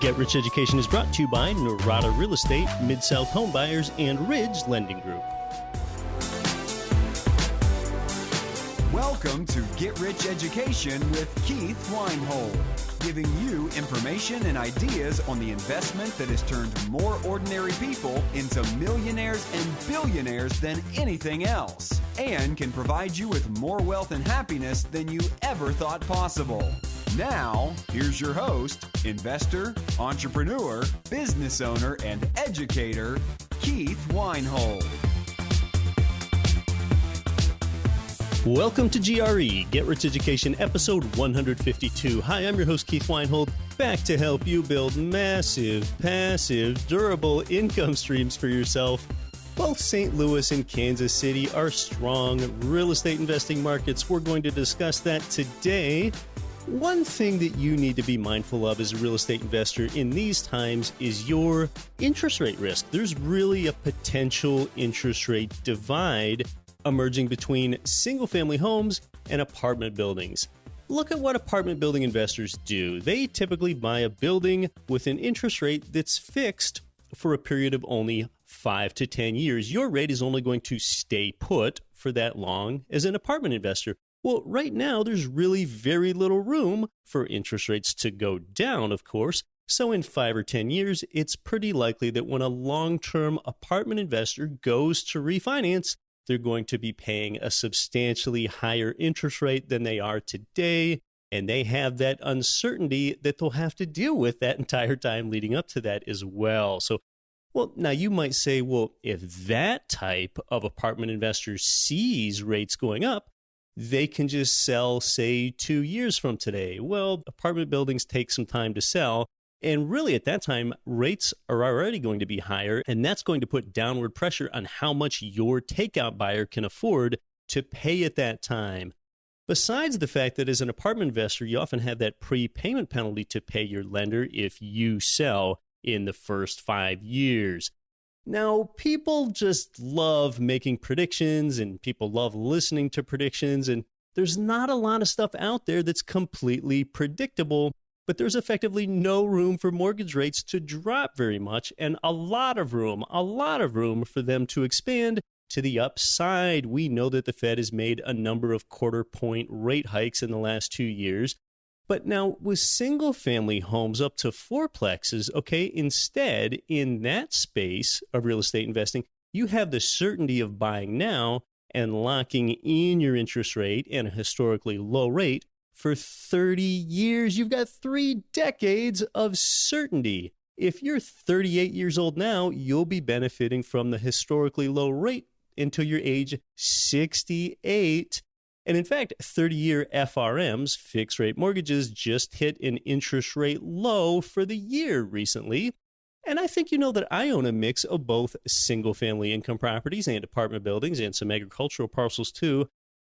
Get Rich Education is brought to you by Norada Real Estate, Mid-South Homebuyers, and Ridge Lending Group. Welcome to Get Rich Education with Keith Weinhold, giving you information and ideas on the investment that has turned more ordinary people into millionaires and billionaires than anything else, and can provide you with more wealth and happiness than you ever thought possible. Now, here's your host, investor, entrepreneur, business owner, and educator, Keith Weinhold. Welcome to GRE, Get Rich Education, episode 152. Hi, I'm your host, Keith Weinhold, back to help you build massive, passive, durable income streams for yourself. Both St. Louis and Kansas City are strong real estate investing markets. We're going to discuss that today. One thing that you need to be mindful of as a real estate investor in these times is your interest rate risk. There's really a potential interest rate divide emerging between single-family homes and apartment buildings. Look at what apartment building investors do. They typically buy a building with an interest rate that's fixed for a period of only 5 to 10 years. Your rate is only going to stay put for that long as an apartment investor. Well, right now, there's really very little room for interest rates to go down, of course. So in 5 or 10 years, it's pretty likely that when a long-term apartment investor goes to refinance, they're going to be paying a substantially higher interest rate than they are today. And they have that uncertainty that they'll have to deal with that entire time leading up to that as well. So, well, now you might say, well, if that type of apartment investor sees rates going up, they can just sell, say, 2 years from today. Well, apartment buildings take some time to sell. And really, at that time, rates are already going to be higher. And that's going to put downward pressure on how much your takeout buyer can afford to pay at that time. Besides the fact that as an apartment investor, you often have that prepayment penalty to pay your lender if you sell in the first 5 years. Now, people just love making predictions and people love listening to predictions, and there's not a lot of stuff out there that's completely predictable, but there's effectively no room for mortgage rates to drop very much and a lot of room for them to expand to the upside. We know that the Fed has made a number of quarter-point rate hikes in the last 2 years. But now with single-family homes up to fourplexes, okay, instead, in that space of real estate investing, you have the certainty of buying now and locking in your interest rate and a historically low rate for 30 years. You've got 3 decades of certainty. If you're 38 years old now, you'll be benefiting from the historically low rate until your age 68. And in fact, 30-year FRMs, fixed-rate mortgages, just hit an interest rate low for the year recently. And I think you know that I own a mix of both single-family income properties and apartment buildings and some agricultural parcels too.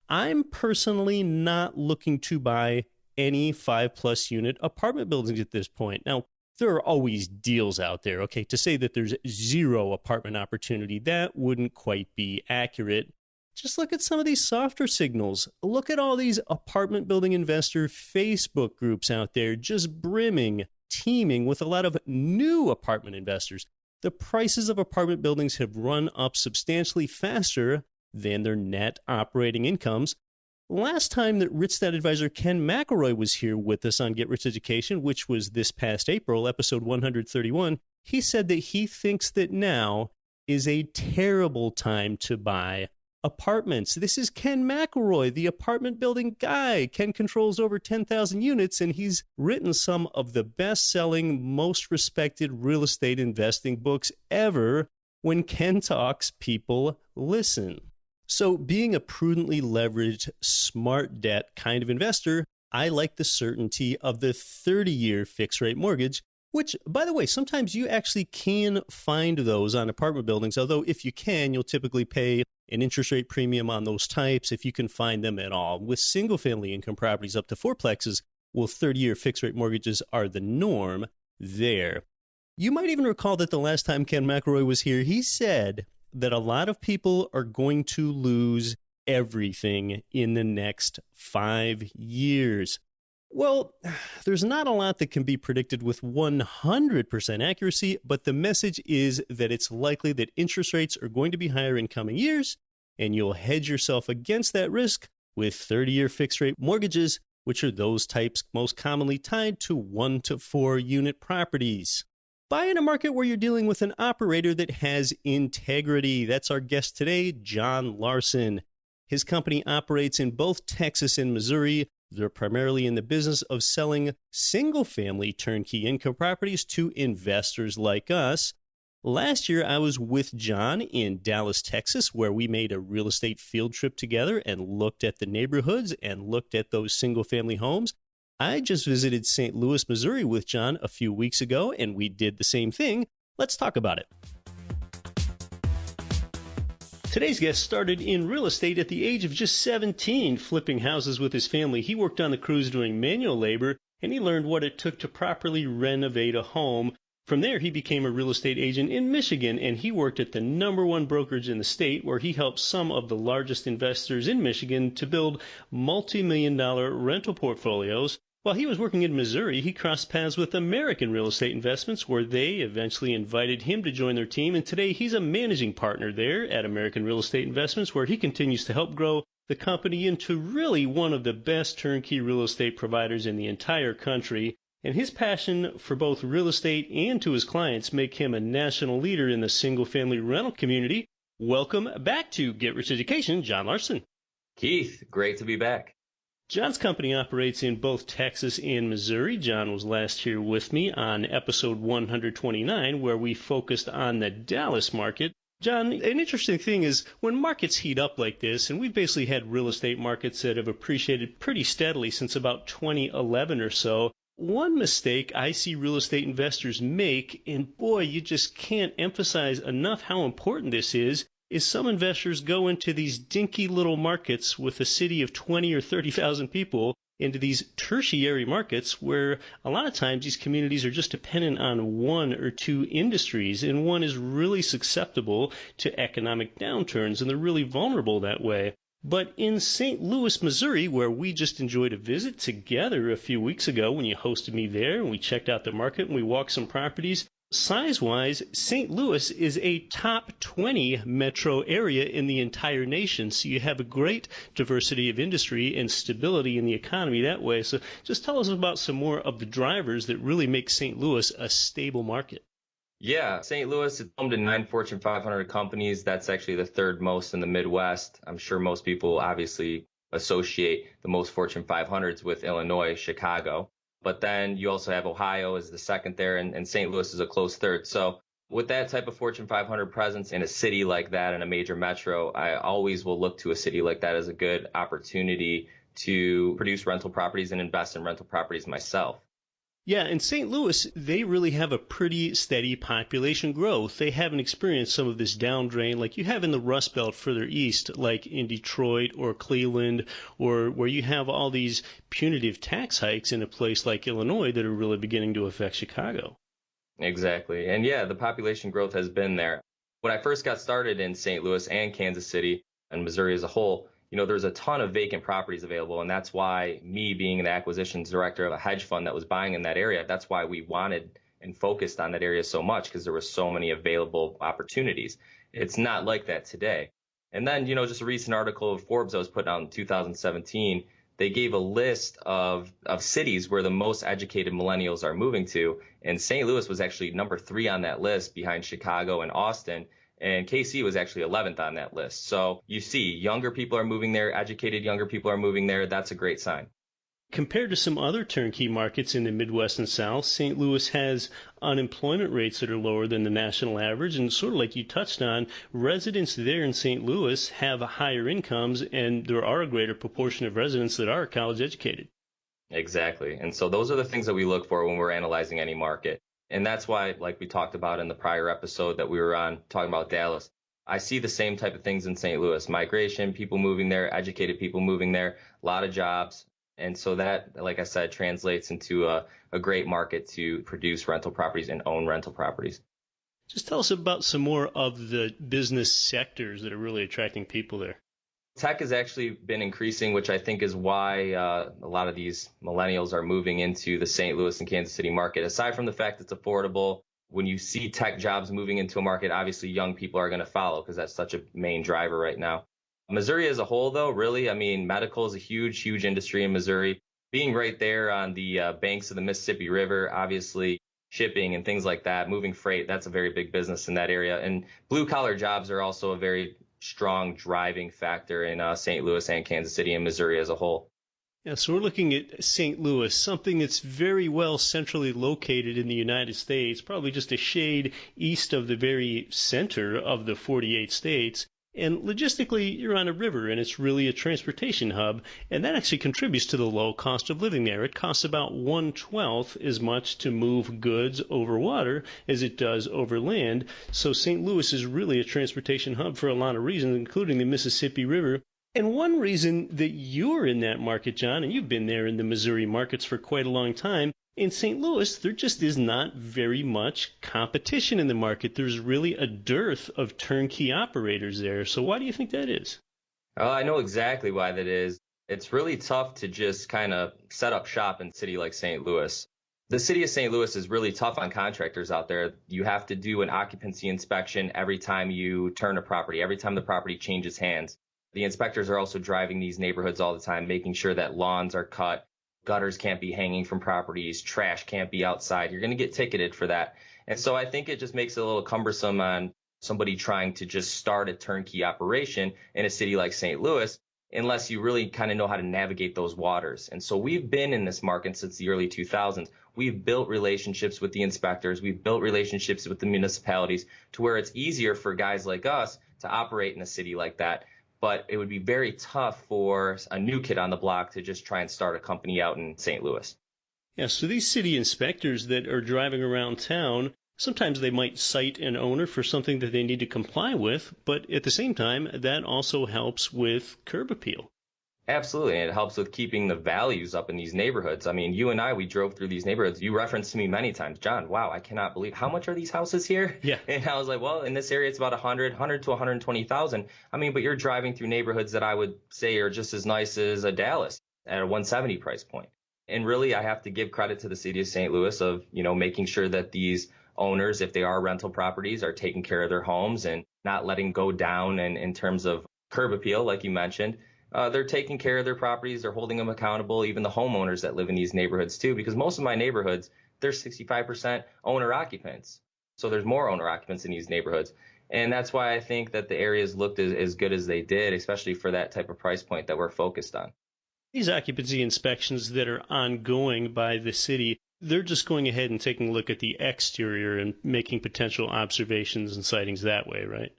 I'm personally not looking to buy any 5-plus unit apartment buildings at this point. Now, there are always deals out there, okay? To say that there's zero apartment opportunity, that wouldn't quite be accurate. Just look at some of these softer signals. Look at all these apartment building investor Facebook groups out there just brimming, teeming with a lot of new apartment investors. The prices of apartment buildings have run up substantially faster than their net operating incomes. Last time that Rich Dad Advisor Ken McElroy was here with us on Get Rich Education, which was this past April, episode 131, he said that he thinks that now is a terrible time to buy apartments. This is Ken McElroy, the apartment building guy. Ken controls over 10,000 units, and he's written some of the best-selling, most respected real estate investing books ever. When Ken talks, people listen. So being a prudently leveraged, smart debt kind of investor, I like the certainty of the 30-year fixed-rate mortgage, which, by the way, sometimes you actually can find those on apartment buildings, although if you can, you'll typically pay an interest rate premium on those types if you can find them at all. With single-family income properties up to fourplexes, well, 30-year fixed-rate mortgages are the norm there. You might even recall that the last time Ken McElroy was here, he said that a lot of people are going to lose everything in the next 5 years. Well, there's not a lot that can be predicted with 100% accuracy, but the message is that it's likely that interest rates are going to be higher in coming years, and you'll hedge yourself against that risk with 30-year fixed-rate mortgages, which are those types most commonly tied to 1 to 4 unit properties. Buy in a market where you're dealing with an operator that has integrity. That's our guest today, John Larson. His company operates in both Texas and Missouri. They're primarily in the business of selling single-family turnkey income properties to investors like us. Last year, I was with John in Dallas, Texas, where we made a real estate field trip together and looked at the neighborhoods and looked at those single-family homes. I just visited St. Louis, Missouri with John a few weeks ago, and we did the same thing. Let's talk about it. Today's guest started in real estate at the age of just 17, flipping houses with his family. He worked on the crews doing manual labor, and he learned what it took to properly renovate a home. From there, he became a real estate agent in Michigan, and he worked at the #1 brokerage in the state, where he helped some of the largest investors in Michigan to build multi-million-dollar rental portfolios. While he was working in Missouri, he crossed paths with American Real Estate Investments, where they eventually invited him to join their team, and today he's a managing partner there at American Real Estate Investments, where he continues to help grow the company into really one of the best turnkey real estate providers in the entire country. And his passion for both real estate and to his clients make him a national leader in the single-family rental community. Welcome back to Get Rich Education, John Larson. Keith, great to be back. John's company operates in both Texas and Missouri. John was last here with me on episode 129, where we focused on the Dallas market. John, an interesting thing is when markets heat up like this, and we've basically had real estate markets that have appreciated pretty steadily since about 2011 or so, one mistake I see real estate investors make, and boy, you just can't emphasize enough how important this is some investors go into these dinky little markets with a city of 20 or 30,000 people into these tertiary markets where a lot of times these communities are just dependent on one or two industries, and one is really susceptible to economic downturns, and they're really vulnerable that way. But in St. Louis, Missouri, where we just enjoyed a visit together a few weeks ago when you hosted me there, and we checked out the market and we walked some properties, size-wise, St. Louis is a top 20 metro area in the entire nation, so you have a great diversity of industry and stability in the economy that way. So just tell us about some more of the drivers that really make St. Louis a stable market. Yeah, St. Louis is home to 9 Fortune 500 companies. That's actually the third most in the Midwest. I'm sure most people obviously associate the most Fortune 500s with Illinois, Chicago. But then you also have Ohio as the second there, and St. Louis is a close third. So with that type of Fortune 500 presence in a city like that, in a major metro, I always will look to a city like that as a good opportunity to produce rental properties and invest in rental properties myself. Yeah, in St. Louis, they really have a pretty steady population growth. They haven't experienced some of this downdrain like you have in the Rust Belt further east, like in Detroit or Cleveland, or where you have all these punitive tax hikes in a place like Illinois that are really beginning to affect Chicago. Exactly. And yeah, the population growth has been there. When I first got started in St. Louis and Kansas City and Missouri as a whole, there's a ton of vacant properties available. And that's why me being the acquisitions director of a hedge fund that was buying in that area, that's why we wanted and focused on that area so much, because there were so many available opportunities. It's not like that today. And then, just a recent article of Forbes that was put out in 2017, they gave a list of cities where the most educated millennials are moving to. And St. Louis was actually number 3 on that list behind Chicago and Austin. And KC was actually 11th on that list. So you see, younger people are moving there, educated younger people are moving there. That's a great sign. Compared to some other turnkey markets in the Midwest and South, St. Louis has unemployment rates that are lower than the national average. And sort of like you touched on, residents there in St. Louis have higher incomes, and there are a greater proportion of residents that are college educated. Exactly. And so those are the things that we look for when we're analyzing any market. And that's why, like we talked about in the prior episode that we were on, talking about Dallas, I see the same type of things in St. Louis. Migration, people moving there, educated people moving there, a lot of jobs. And so that, like I said, translates into a great market to produce rental properties and own rental properties. Just tell us about some more of the business sectors that are really attracting people there. Tech has actually been increasing, which I think is why a lot of these millennials are moving into the St. Louis and Kansas City market. Aside from the fact it's affordable, when you see tech jobs moving into a market, obviously young people are going to follow because that's such a main driver right now. Missouri as a whole, though, really, I mean, medical is a huge, huge industry in Missouri. Being right there on the banks of the Mississippi River, obviously shipping and things like that, moving freight, that's a very big business in that area. And blue collar jobs are also a very strong driving factor in St. Louis and Kansas City and Missouri as a whole. Yeah, so we're looking at St. Louis, something that's very well centrally located in the United States, probably just a shade east of the very center of the 48 states. And logistically, you're on a river, and it's really a transportation hub, and that actually contributes to the low cost of living there. It costs about 1/12 as much to move goods over water as it does over land. So St. Louis is really a transportation hub for a lot of reasons, including the Mississippi River. And one reason that you're in that market, John, and you've been there in the Missouri markets for quite a long time, in St. Louis, there just is not very much competition in the market. There's really a dearth of turnkey operators there. So why do you think that is? I know exactly why that is. It's really tough to just kind of set up shop in a city like St. Louis. The city of St. Louis is really tough on contractors out there. You have to do an occupancy inspection every time you turn a property, every time the property changes hands. The inspectors are also driving these neighborhoods all the time, making sure that lawns are cut, gutters can't be hanging from properties, trash can't be outside. You're going to get ticketed for that. And so I think it just makes it a little cumbersome on somebody trying to just start a turnkey operation in a city like St. Louis, unless you really kind of know how to navigate those waters. And so we've been in this market since the early 2000s. We've built relationships with the inspectors. We've built relationships with the municipalities to where it's easier for guys like us to operate in a city like that. But it would be very tough for a new kid on the block to just try and start a company out in St. Louis. Yeah, so these city inspectors that are driving around town, sometimes they might cite an owner for something that they need to comply with, but at the same time, that also helps with curb appeal. Absolutely, and it helps with keeping the values up in these neighborhoods. I mean, you and I, we drove through these neighborhoods. You referenced to me many times, John, wow, I cannot believe, how much are these houses here? Yeah. And I was like, well, in this area, it's about 100 to 120,000. I mean, but you're driving through neighborhoods that I would say are just as nice as a Dallas at a 170 price point. And really, I have to give credit to the city of St. Louis of, making sure that these owners, if they are rental properties, are taking care of their homes and not letting go down in terms of curb appeal, like you mentioned. They're taking care of their properties. They're holding them accountable, even the homeowners that live in these neighborhoods, too, because most of my neighborhoods, they're 65% owner occupants. So there's more owner occupants in these neighborhoods. And that's why I think that the areas looked as good as they did, especially for that type of price point that we're focused on. These occupancy inspections that are ongoing by the city, they're just going ahead and taking a look at the exterior and making potential observations and sightings that way, right?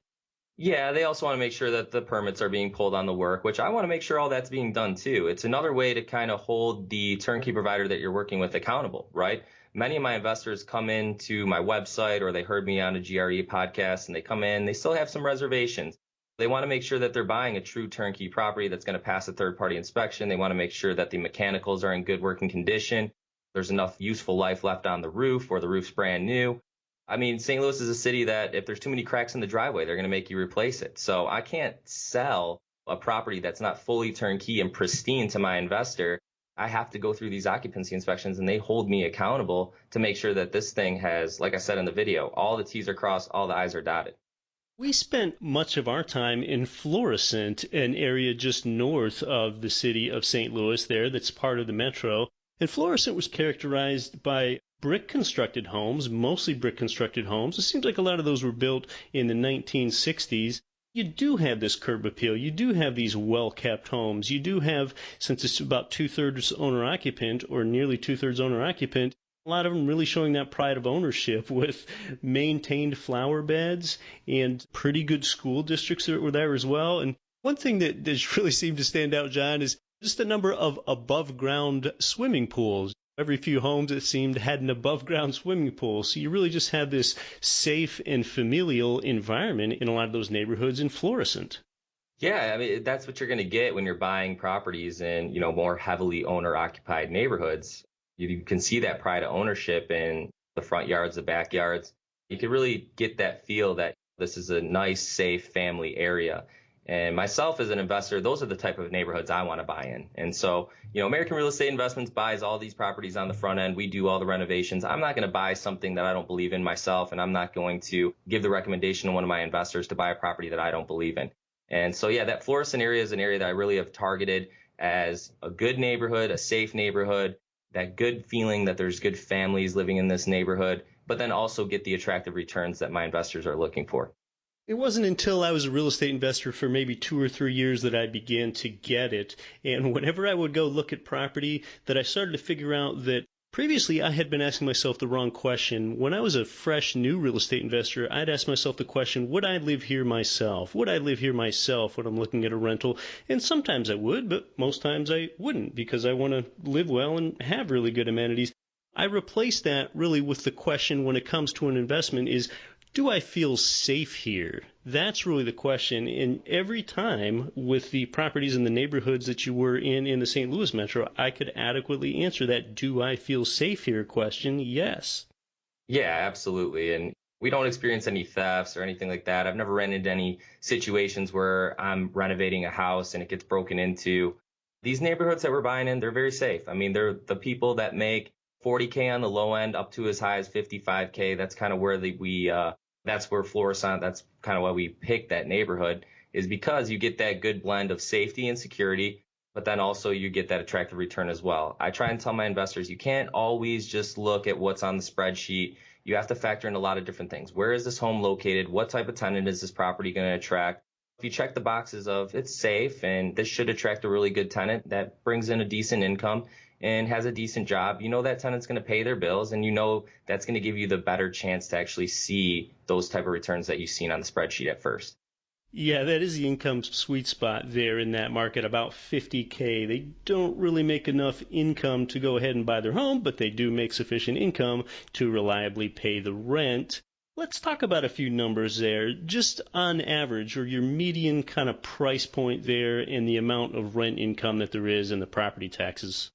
Yeah, they also want to make sure that the permits are being pulled on the work, which I want to make sure all that's being done too. It's another way to kind of hold the turnkey provider that you're working with accountable, right? Many of my investors come into my website or they heard me on a GRE podcast and they come in, they still have some reservations. They want to make sure that they're buying a true turnkey property that's going to pass a third-party inspection. They want to make sure that the mechanicals are in good working condition. There's enough useful life left on the roof or the roof's brand new. I mean, St. Louis is a city that if there's too many cracks in the driveway, they're going to make you replace it. So I can't sell a property that's not fully turnkey and pristine to my investor. I have to go through these occupancy inspections and they hold me accountable to make sure that this thing has, like I said in the video, all the T's are crossed, all the I's are dotted. We spent much of our time in Florissant, an area just north of the city of St. Louis there that's part of the metro. And Florissant was characterized by brick-constructed homes, mostly brick-constructed homes. It seems like a lot of those were built in the 1960s. You do have this curb appeal. You do have these well-kept homes. You do have, since it's about two-thirds owner-occupant or nearly two-thirds owner-occupant, a lot of them really showing that pride of ownership with maintained flower beds and pretty good school districts that were there as well. And one thing that really seemed to stand out, John, is just the number of above-ground swimming pools. Every few homes, it seemed, had an above-ground swimming pool. So you really just have this safe and familial environment in a lot of those neighborhoods in Florissant. Yeah, I mean, that's what you're going to get when you're buying properties in, more heavily owner-occupied neighborhoods. You can see that pride of ownership in the front yards, the backyards. You can really get that feel that this is a nice, safe family area. And myself as an investor, those are the type of neighborhoods I want to buy in. And so, American Real Estate Investments buys all these properties on the front end. We do all the renovations. I'm not going to buy something that I don't believe in myself, and I'm not going to give the recommendation to one of my investors to buy a property that I don't believe in. And so, yeah, that Florissant area is an area that I really have targeted as a good neighborhood, a safe neighborhood, that good feeling that there's good families living in this neighborhood, but then also get the attractive returns that my investors are looking for. It wasn't until I was a real estate investor for maybe 2 or 3 years that I began to get it. And whenever I would go look at property, that I started to figure out that previously I had been asking myself the wrong question. When I was a fresh new real estate investor, I'd ask myself the question, would I live here myself? Would I live here myself when I'm looking at a rental? And sometimes I would, but most times I wouldn't, because I want to live well and have really good amenities. I replaced that really with the question when it comes to an investment is, do I feel safe here? That's really the question. And every time with the properties in the neighborhoods that you were in the St. Louis metro, I could adequately answer that do I feel safe here question, yes. Yeah, absolutely. And we don't experience any thefts or anything like that. I've never ran into any situations where I'm renovating a house and it gets broken into. These neighborhoods that we're buying in, they're very safe. I mean, they're the people that make $40K on the low end up to as high as $55K. That's kind of where that's where Florissant, that's kind of why we picked that neighborhood, is because you get that good blend of safety and security, but then also you get that attractive return as well. I try and tell my investors, you can't always just look at what's on the spreadsheet. You have to factor in a lot of different things. Where is this home located? What type of tenant is this property going to attract? If you check the boxes of it's safe and this should attract a really good tenant that brings in a decent income and has a decent job, that tenant's going to pay their bills, and that's going to give you the better chance to actually see those type of returns that you've seen on the spreadsheet at first. Yeah, that is the income sweet spot there in that market, about $50K. They don't really make enough income to go ahead and buy their home, but they do make sufficient income to reliably pay the rent. Let's talk about a few numbers there. Just on average, or your median kind of price point there and the amount of rent income that there is and the property taxes.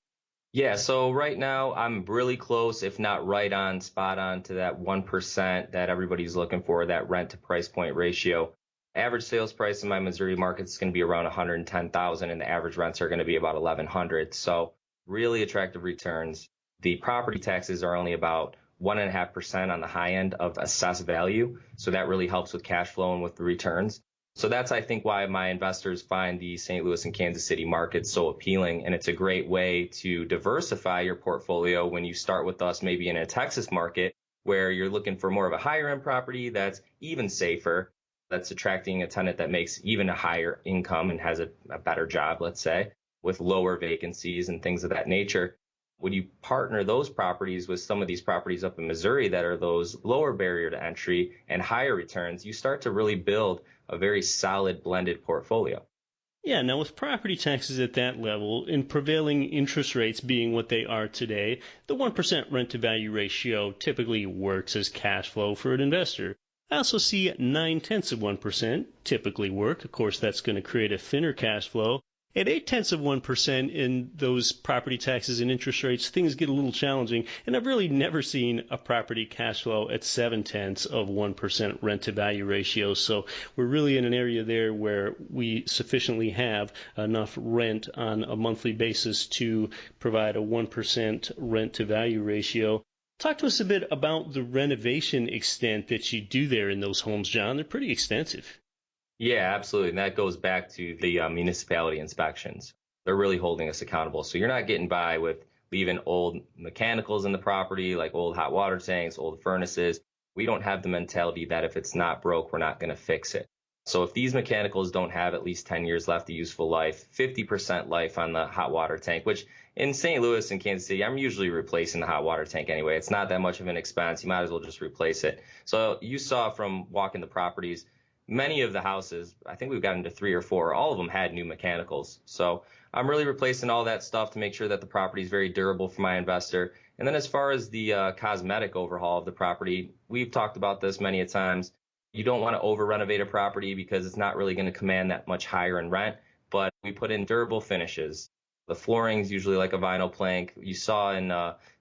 Yeah, so right now I'm really close, if not right on, spot on to that 1% that everybody's looking for, that rent to price point ratio. Average sales price in my Missouri market is going to be around $110,000, and the average rents are going to be about $1,100. So really attractive returns. The property taxes are only about 1.5% on the high end of assessed value. So that really helps with cash flow and with the returns. So that's, I think, why my investors find the St. Louis and Kansas City markets so appealing. And it's a great way to diversify your portfolio when you start with us maybe in a Texas market where you're looking for more of a higher end property that's even safer, that's attracting a tenant that makes even a higher income and has a better job, let's say, with lower vacancies and things of that nature. When you partner those properties with some of these properties up in Missouri that are those lower barrier to entry and higher returns, you start to really build a very solid blended portfolio. Yeah, now with property taxes at that level and prevailing interest rates being what they are today, the 1% rent-to-value ratio typically works as cash flow for an investor. I also see 0.9% typically work. Of course, that's going to create a thinner cash flow. At 0.8% in those property taxes and interest rates, things get a little challenging, and I've really never seen a property cash flow at 0.7% rent-to-value ratio. So we're really in an area there where we sufficiently have enough rent on a monthly basis to provide a 1% rent-to-value ratio. Talk to us a bit about the renovation extent that you do there in those homes, John. They're pretty extensive. Yeah, absolutely. And that goes back to the municipality inspections. They're really holding us accountable. So you're not getting by with leaving old mechanicals in the property, like old hot water tanks, old furnaces. We don't have the mentality that if it's not broke, we're not going to fix it. So if these mechanicals don't have at least 10 years left of useful life, 50% life on the hot water tank, which in St. Louis and Kansas City, I'm usually replacing the hot water tank anyway. It's not that much of an expense. You might as well just replace it. So you saw from walking the properties, many of the houses, I think we've gotten to 3 or 4, all of them had new mechanicals. So I'm really replacing all that stuff to make sure that the property is very durable for my investor. And then as far as the cosmetic overhaul of the property, we've talked about this many a times. You don't want to over renovate a property because it's not really going to command that much higher in rent, but we put in durable finishes. The flooring is usually like a vinyl plank. You saw in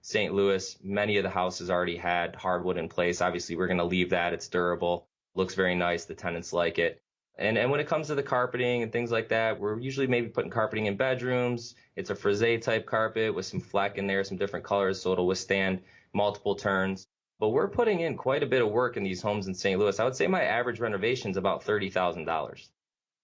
St. Louis, many of the houses already had hardwood in place. Obviously, we're going to leave that. It's durable. Looks very nice. The tenants like it. And when it comes to the carpeting and things like that, we're usually maybe putting carpeting in bedrooms. It's a frisé type carpet with some fleck in there, some different colors, so it'll withstand multiple turns. But we're putting in quite a bit of work in these homes in St. Louis. I would say my average renovation is about $30,000.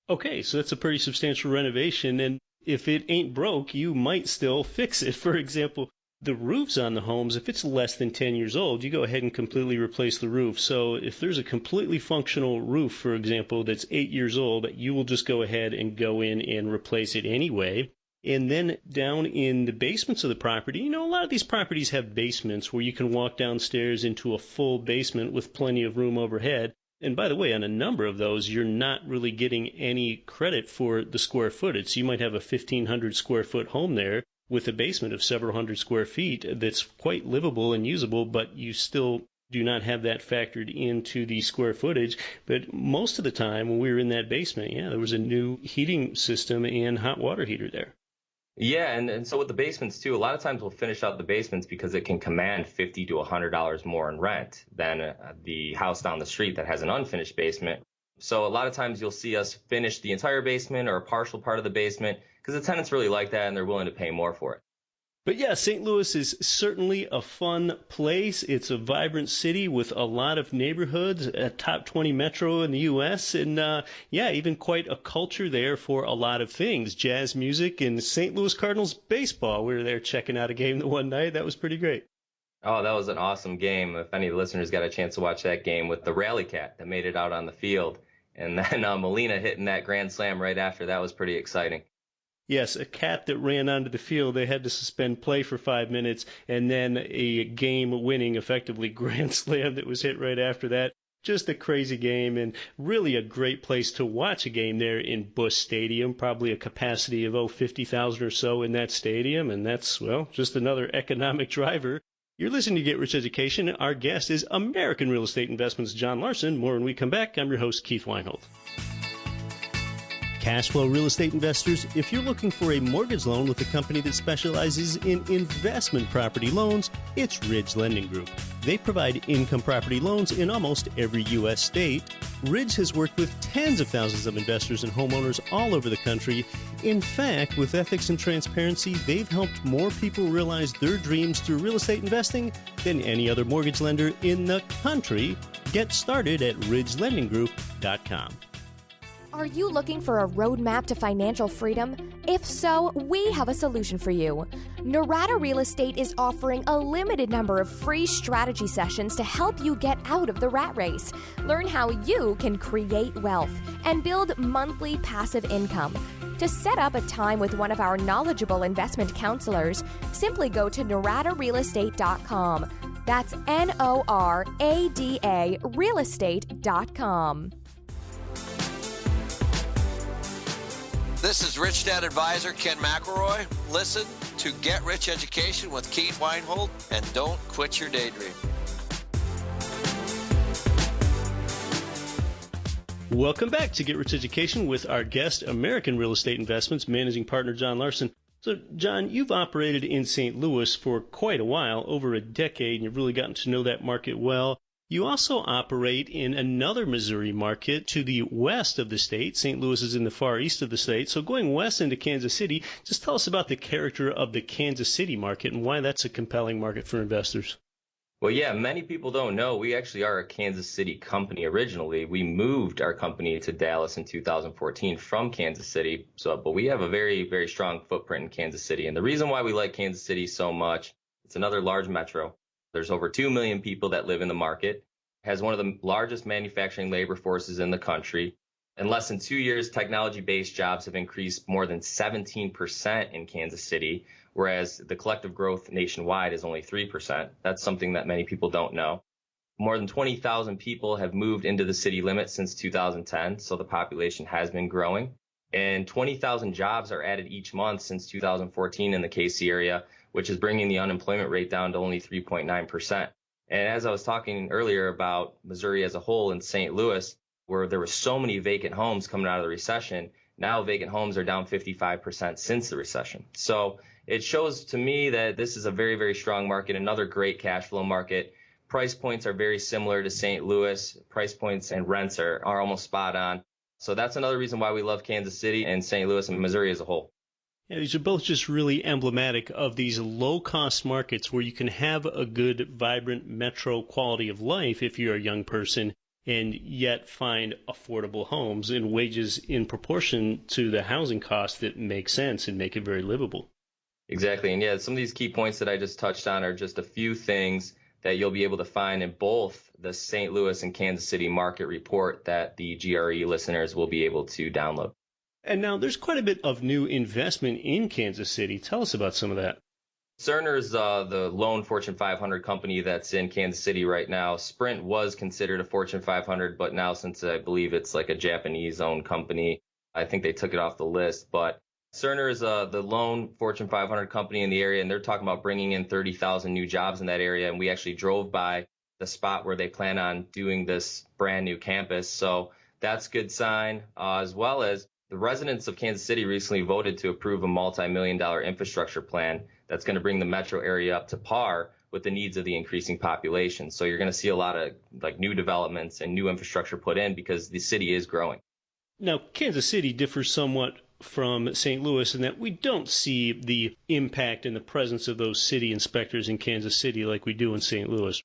Okay, so that's a pretty substantial renovation. And if it ain't broke, you might still fix it. For example, the roofs on the homes, if it's less than 10 years old, you go ahead and completely replace the roof. So if there's a completely functional roof, for example, that's 8 years old, you will just go ahead and go in and replace it anyway. And then down in the basements of the property, a lot of these properties have basements where you can walk downstairs into a full basement with plenty of room overhead. And by the way, on a number of those, you're not really getting any credit for the square footage. So you might have a 1,500 square foot home there with a basement of several hundred square feet that's quite livable and usable, but you still do not have that factored into the square footage. But most of the time when we were in that basement, there was a new heating system and hot water heater there. Yeah, and so with the basements too, a lot of times we'll finish out the basements because it can command $50 to $100 more in rent than the house down the street that has an unfinished basement. So a lot of times you'll see us finish the entire basement or a partial part of the basement because the tenants really like that and they're willing to pay more for it. But yeah, St. Louis is certainly a fun place. It's a vibrant city with a lot of neighborhoods, a top 20 metro in the U.S., and even quite a culture there for a lot of things. Jazz music and St. Louis Cardinals baseball. We were there checking out a game the one night. That was pretty great. Oh, that was an awesome game. If any of the listeners got a chance to watch that game with the rally cat that made it out on the field, and then Molina hitting that grand slam right after, that was pretty exciting. Yes, a cat that ran onto the field. They had to suspend play for 5 minutes, and then a game-winning, effectively, grand slam that was hit right after that. Just a crazy game, and really a great place to watch a game there in Busch Stadium. Probably a capacity of 50,000 or so in that stadium, and that's, just another economic driver. You're listening to Get Rich Education. Our guest is American Real Estate Investments' John Larson. More when we come back. I'm your host, Keith Weinhold. Cash flow real estate investors, if you're looking for a mortgage loan with a company that specializes in investment property loans, it's Ridge Lending Group. They provide income property loans in almost every U.S. state. Ridge has worked with tens of thousands of investors and homeowners all over the country. In fact, with ethics and transparency, they've helped more people realize their dreams through real estate investing than any other mortgage lender in the country. Get started at ridgelendinggroup.com. Are you looking for a roadmap to financial freedom? If so, we have a solution for you. Norada Real Estate is offering a limited number of free strategy sessions to help you get out of the rat race. Learn how you can create wealth and build monthly passive income. To set up a time with one of our knowledgeable investment counselors, simply go to noradarealestate.com. That's NORADA realestate.com. This is Rich Dad Advisor Ken McElroy. Listen to Get Rich Education with Keith Weinhold and don't quit your daydream. Welcome back to Get Rich Education with our guest, American Real Estate Investments Managing Partner John Larson. So, John, you've operated in St. Louis for quite a while, over a decade, and you've really gotten to know that market well. You also operate in another Missouri market to the west of the state. St. Louis is in the far east of the state. So going west into Kansas City, just tell us about the character of the Kansas City market and why that's a compelling market for investors. Well, yeah, many people don't know we actually are a Kansas City company originally. We moved our company to Dallas in 2014 from Kansas City. But we have a very, very strong footprint in Kansas City. And the reason why we like Kansas City so much, it's another large metro. There's over 2 million people that live in the market, has one of the largest manufacturing labor forces in the country. In less than 2 years, technology-based jobs have increased more than 17% in Kansas City, whereas the collective growth nationwide is only 3%. That's something that many people don't know. More than 20,000 people have moved into the city limits since 2010, so the population has been growing. And 20,000 jobs are added each month since 2014 in the KC area, which is bringing the unemployment rate down to only 3.9%. And as I was talking earlier about Missouri as a whole and St. Louis, where there were so many vacant homes coming out of the recession, now vacant homes are down 55% since the recession. So it shows to me that this is a very, very strong market, another great cash flow market. Price points are very similar to St. Louis. Price points and rents are almost spot on. So that's another reason why we love Kansas City and St. Louis and Missouri as a whole. Yeah, these are both just really emblematic of these low-cost markets where you can have a good, vibrant metro quality of life if you're a young person and yet find affordable homes and wages in proportion to the housing costs that make sense and make it very livable. Exactly. And yeah, some of these key points that I just touched on are just a few things that you'll be able to find in both the St. Louis and Kansas City market report that the GRE listeners will be able to download. And now there's quite a bit of new investment in Kansas City. Tell us about some of that. Cerner's the lone Fortune 500 company that's in Kansas City right now. Sprint was considered a Fortune 500, but now since I believe it's like a Japanese-owned company, I think they took it off the list. But Cerner is the lone Fortune 500 company in the area, and they're talking about bringing in 30,000 new jobs in that area. And we actually drove by the spot where they plan on doing this brand new campus. So that's a good sign, as well as the residents of Kansas City recently voted to approve a multi-million-dollar infrastructure plan that's going to bring the metro area up to par with the needs of the increasing population. So you're going to see a lot of like new developments and new infrastructure put in because the city is growing. Now, Kansas City differs somewhat from St. Louis in that we don't see the impact and the presence of those city inspectors in Kansas City like we do in St. Louis.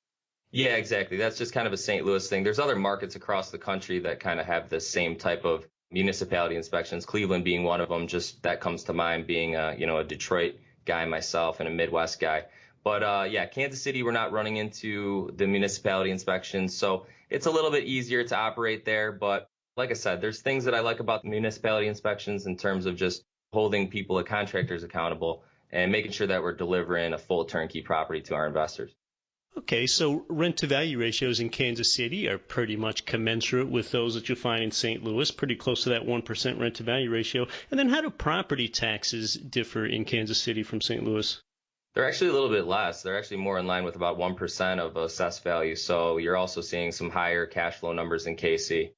Yeah, exactly. That's just kind of a St. Louis thing. There's other markets across the country that kind of have the same type of municipality inspections, Cleveland being one of them. Just that comes to mind, being a Detroit guy myself and a Midwest guy. But yeah, Kansas City, we're not running into the municipality inspections, so it's a little bit easier to operate there. But like I said, there's things that I like about the municipality inspections in terms of just holding people, contractors accountable and making sure that we're delivering a full turnkey property to our investors. Okay, so rent-to-value ratios in Kansas City are pretty much commensurate with those that you'll find in St. Louis, pretty close to that 1% rent-to-value ratio. And then how do property taxes differ in Kansas City from St. Louis? They're actually a little bit less. They're actually more in line with about 1% of assessed value. So you're also seeing some higher cash flow numbers in KC.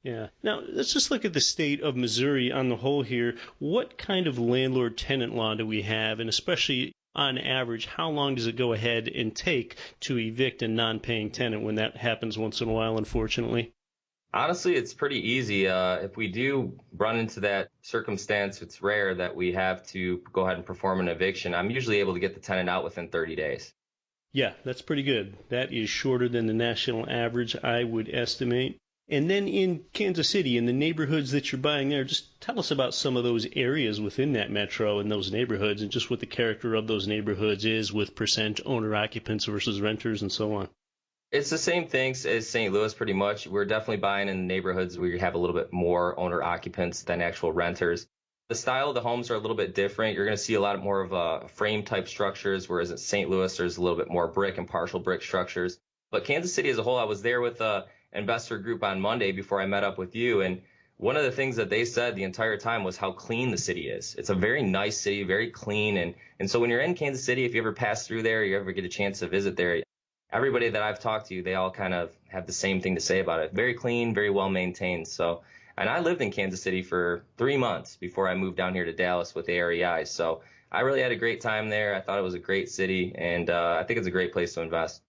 Yeah. Now, let's just look at the state of Missouri on the whole here. What kind of landlord-tenant law do we have, and especially on average, how long does it go ahead and take to evict a non-paying tenant when that happens once in a while, unfortunately? Honestly, it's pretty easy. If we do run into that circumstance, it's rare that we have to go ahead and perform an eviction. I'm usually able to get the tenant out within 30 days. Yeah, that's pretty good. That is shorter than the national average, I would estimate. And then in Kansas City, in the neighborhoods that you're buying there, just tell us about some of those areas within that metro and those neighborhoods and just what the character of those neighborhoods is with percent owner occupants versus renters and so on. It's the same things as St. Louis pretty much. We're definitely buying in neighborhoods where you have a little bit more owner occupants than actual renters. The style of the homes are a little bit different. You're going to see a lot more of frame type structures, whereas at St. Louis there's a little bit more brick and partial brick structures. But Kansas City as a whole, I was there with investor group on Monday before I met up with you, and one of the things that they said the entire time was how clean the city is. It's a very nice city, very clean, and so when you're in Kansas City, if you ever pass through there, you ever get a chance to visit there, everybody that I've talked to, they all kind of have the same thing to say about it. Very clean, very well maintained. So, and I lived in Kansas City for 3 months before I moved down here to Dallas with AREI, so I really had a great time there. I thought it was a great city, and I think it's a great place to invest.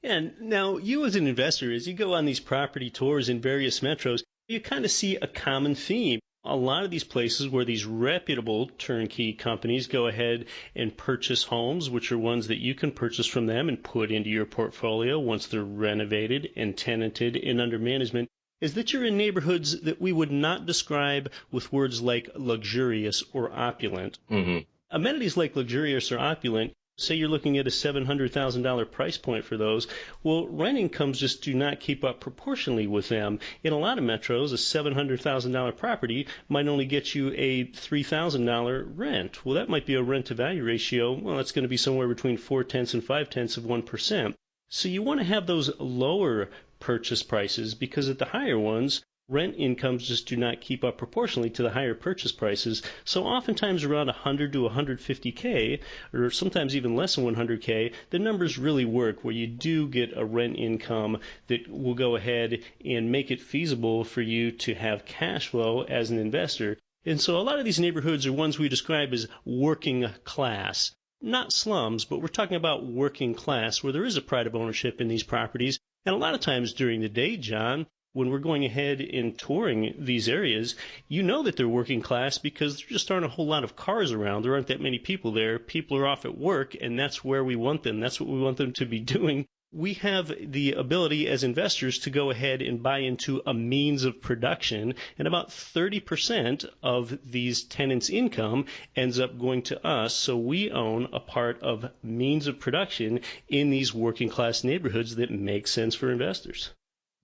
And now, you as an investor, as you go on these property tours in various metros, you kind of see a common theme. A lot of these places where these reputable turnkey companies go ahead and purchase homes, which are ones that you can purchase from them and put into your portfolio once they're renovated and tenanted and under management, is that you're in neighborhoods that we would not describe with words like luxurious or opulent. Mm-hmm. Amenities like luxurious or opulent, say you're looking at a $700,000 price point for those, well, rent incomes just do not keep up proportionally with them. In a lot of metros, a $700,000 property might only get you a $3,000 rent. Well, that might be a rent-to-value ratio. Well, that's going to be somewhere between 0.4 and 0.5%. So you want to have those lower purchase prices because at the higher ones, rent incomes just do not keep up proportionally to the higher purchase prices. So oftentimes around 100 to 150K, or sometimes even less than 100K, the numbers really work where you do get a rent income that will go ahead and make it feasible for you to have cash flow as an investor. And so a lot of these neighborhoods are ones we describe as working class. Not slums, but we're talking about working class where there is a pride of ownership in these properties. And a lot of times during the day, John, when we're going ahead and touring these areas, you know that they're working class because there just aren't a whole lot of cars around. There aren't that many people there. People are off at work, and that's where we want them. That's what we want them to be doing. We have the ability as investors to go ahead and buy into a means of production, and about 30% of these tenants' income ends up going to us. So we own a part of means of production in these working class neighborhoods that make sense for investors.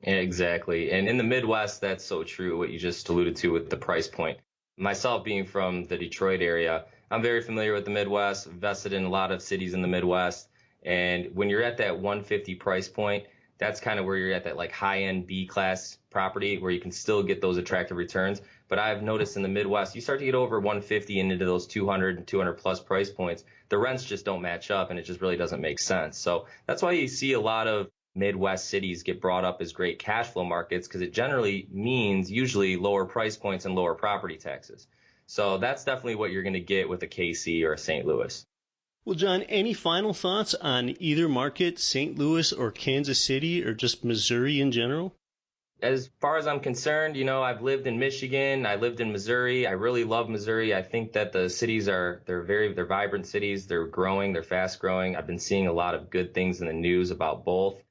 Yeah, exactly. And in the Midwest, that's so true, what you just alluded to with the price point. Myself being from the Detroit area, I'm very familiar with the Midwest, invested in a lot of cities in the Midwest. And when you're at that 150 price point, that's kind of where you're at that like high-end B-class property where you can still get those attractive returns. But I've noticed in the Midwest, you start to get over 150 and into those 200 and 200 plus price points, the rents just don't match up and it just really doesn't make sense. So that's why you see a lot of Midwest cities get brought up as great cash flow markets, because it generally means usually lower price points and lower property taxes. So that's definitely what you're going to get with a KC or a St. Louis. Well, John, any final thoughts on either market, St. Louis or Kansas City, or just Missouri in general? As far as I'm concerned, I've lived in Michigan. I lived in Missouri. I really love Missouri. I think that the cities they're vibrant cities. They're growing. They're fast growing. I've been seeing a lot of good things in the news about both.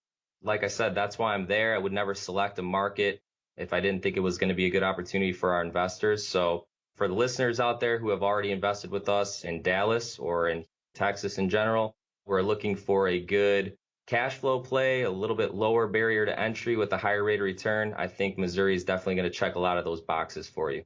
Like I said, that's why I'm there. I would never select a market if I didn't think it was going to be a good opportunity for our investors. So for the listeners out there who have already invested with us in Dallas or in Texas in general, we're looking for a good cash flow play, a little bit lower barrier to entry with a higher rate of return. I think Missouri is definitely going to check a lot of those boxes for you.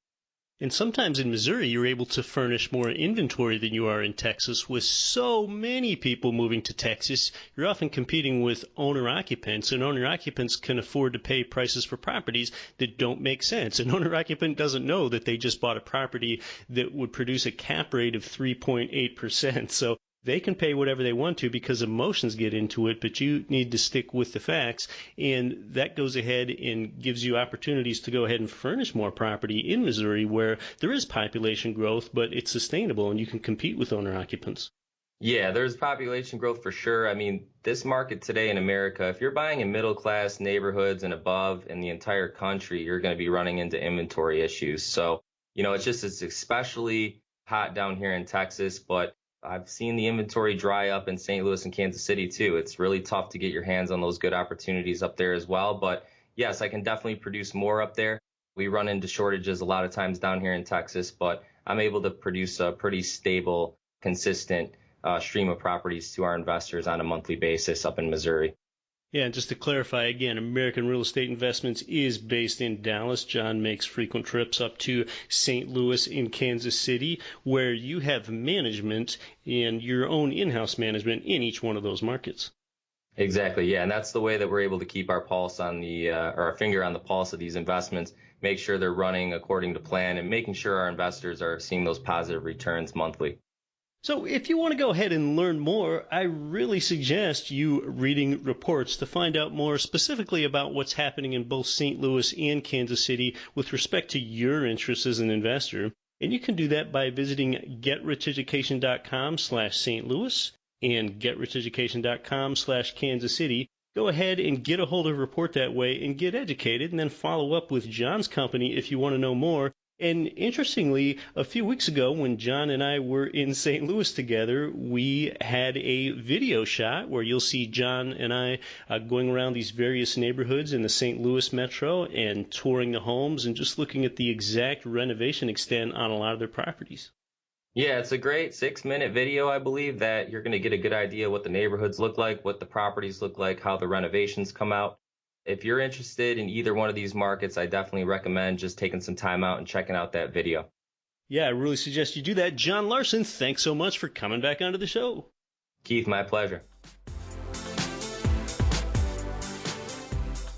And sometimes in Missouri, you're able to furnish more inventory than you are in Texas. With so many people moving to Texas, you're often competing with owner-occupants, and owner-occupants can afford to pay prices for properties that don't make sense. An owner-occupant doesn't know that they just bought a property that would produce a cap rate of 3.8%. So they can pay whatever they want to because emotions get into it, but you need to stick with the facts. And that goes ahead and gives you opportunities to go ahead and furnish more property in Missouri where there is population growth, but it's sustainable and you can compete with owner occupants. Yeah, there's population growth for sure. I mean, this market today in America, if you're buying in middle class neighborhoods and above in the entire country, you're going to be running into inventory issues. So, it's especially hot down here in Texas, but I've seen the inventory dry up in St. Louis and Kansas City too. It's really tough to get your hands on those good opportunities up there as well. But yes, I can definitely produce more up there. We run into shortages a lot of times down here in Texas, but I'm able to produce a pretty stable, consistent stream of properties to our investors on a monthly basis up in Missouri. Yeah, and just to clarify again, American Real Estate Investments is based in Dallas. John makes frequent trips up to St. Louis and Kansas City, where you have management and your own in-house management in each one of those markets. Exactly, yeah, and that's the way that we're able to keep our pulse on or our finger on the pulse of these investments, make sure they're running according to plan, and making sure our investors are seeing those positive returns monthly. So if you want to go ahead and learn more, I really suggest you reading reports to find out more specifically about what's happening in both St. Louis and Kansas City with respect to your interests as an investor. And you can do that by visiting getricheducation.com/St. Louis and getricheducation.com/Kansas City. Go ahead and get a hold of a report that way and get educated, and then follow up with John's company if you want to know more. And interestingly, a few weeks ago when John and I were in St. Louis together, we had a video shot where you'll see John and I going around these various neighborhoods in the St. Louis metro and touring the homes and just looking at the exact renovation extent on a lot of their properties. Yeah, it's a great 6-minute video, I believe, that you're going to get a good idea what the neighborhoods look like, what the properties look like, how the renovations come out. If you're interested in either one of these markets, I definitely recommend just taking some time out and checking out that video. Yeah, I really suggest you do that. John Larson, thanks so much for coming back onto the show. Keith, my pleasure.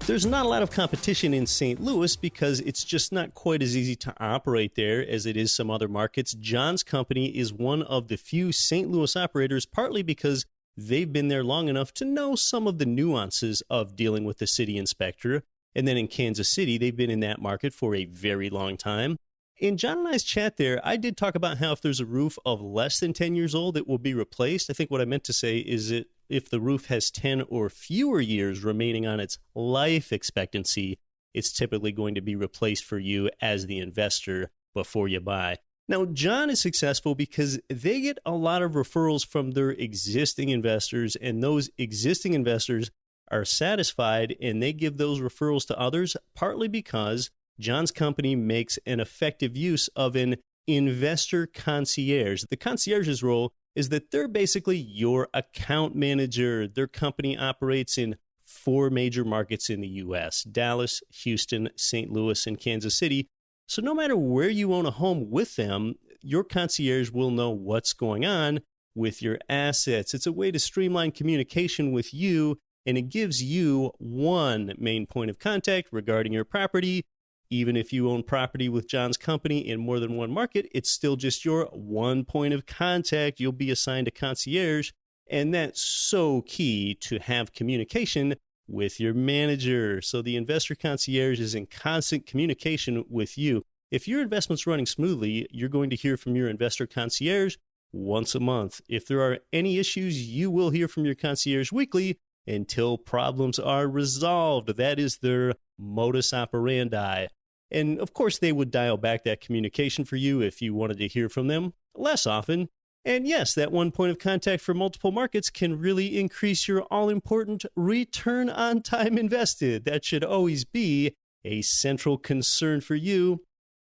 There's not a lot of competition in St. Louis because it's just not quite as easy to operate there as it is some other markets. John's company is one of the few St. Louis operators, partly because they've been there long enough to know some of the nuances of dealing with the city inspector. And then in Kansas City, they've been in that market for a very long time. In John and I's chat there, I did talk about how if there's a roof of less than 10 years old, it will be replaced. I think what I meant to say is that if the roof has 10 or fewer years remaining on its life expectancy, it's typically going to be replaced for you as the investor before you buy. Now, John is successful because they get a lot of referrals from their existing investors, and those existing investors are satisfied, and they give those referrals to others, partly because John's company makes an effective use of an investor concierge. The concierge's role is that they're basically your account manager. Their company operates in 4 major markets in the U.S., Dallas, Houston, St. Louis, and Kansas City. So no matter where you own a home with them, your concierge will know what's going on with your assets. It's a way to streamline communication with you, and it gives you one main point of contact regarding your property. Even if you own property with John's company in more than one market, it's still just your one point of contact. You'll be assigned a concierge, and that's so key to have communication with your manager. So the investor concierge is in constant communication with you. If your investment's running smoothly, you're going to hear from your investor concierge once a month. If there are any issues, you will hear from your concierge weekly until problems are resolved. That is their modus operandi. And of course, they would dial back that communication for you if you wanted to hear from them less often. And yes, that one point of contact for multiple markets can really increase your all-important return on time invested. That should always be a central concern for you.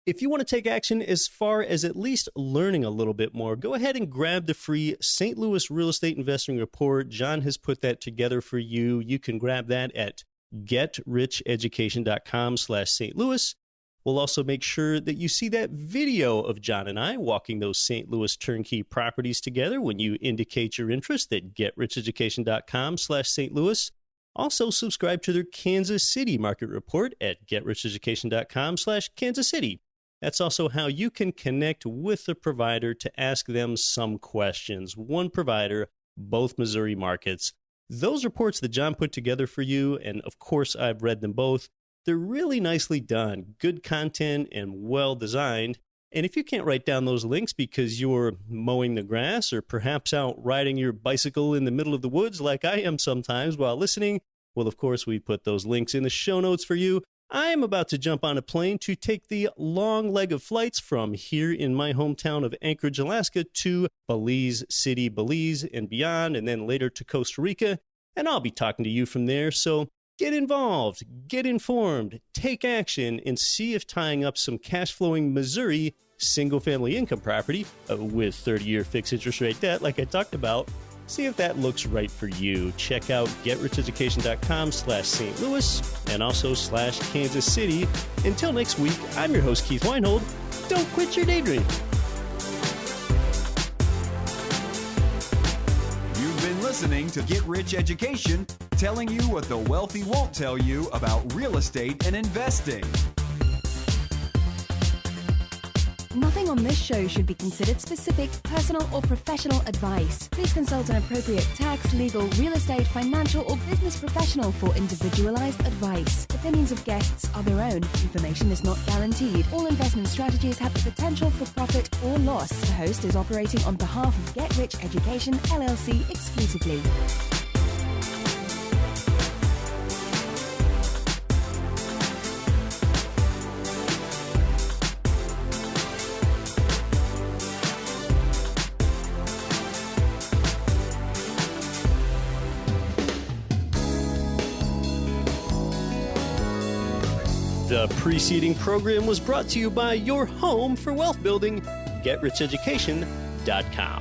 If you want to take action as far as at least learning a little bit more, go ahead and grab the free St. Louis Real Estate Investing Report. John has put that together for you. You can grab that at getricheducation.com/St. Louis. We'll also make sure that you see that video of John and I walking those St. Louis turnkey properties together when you indicate your interest at getricheducation.com/St. Louis. Also, subscribe to their Kansas City market report at getricheducation.com/Kansas City. That's also how you can connect with the provider to ask them some questions. One provider, both Missouri markets. Those reports that John put together for you, and of course I've read them both, they're really nicely done, good content, and well designed. And if you can't write down those links because you're mowing the grass or perhaps out riding your bicycle in the middle of the woods like I am sometimes while listening, well, of course, we put those links in the show notes for you. I am about to jump on a plane to take the long leg of flights from here in my hometown of Anchorage, Alaska, to Belize City, Belize, and beyond, and then later to Costa Rica. And I'll be talking to you from there. So get involved, get informed, take action, and see if tying up some cash-flowing Missouri single-family income property with 30-year fixed interest rate debt, like I talked about, see if that looks right for you. Check out getricheducation.com/St. Louis and also /Kansas City. Until next week, I'm your host, Keith Weinhold. Don't quit your daydream. You've been listening to Get Rich Education, telling you what the wealthy won't tell you about real estate and investing. Nothing on this show should be considered specific, personal, or professional advice. Please consult an appropriate tax, legal, real estate, financial, or business professional for individualized advice. Opinions of guests are their own. Information is not guaranteed. All investment strategies have the potential for profit or loss. The host is operating on behalf of Get Rich Education, LLC exclusively. The preceding program was brought to you by your home for wealth building, getricheducation.com.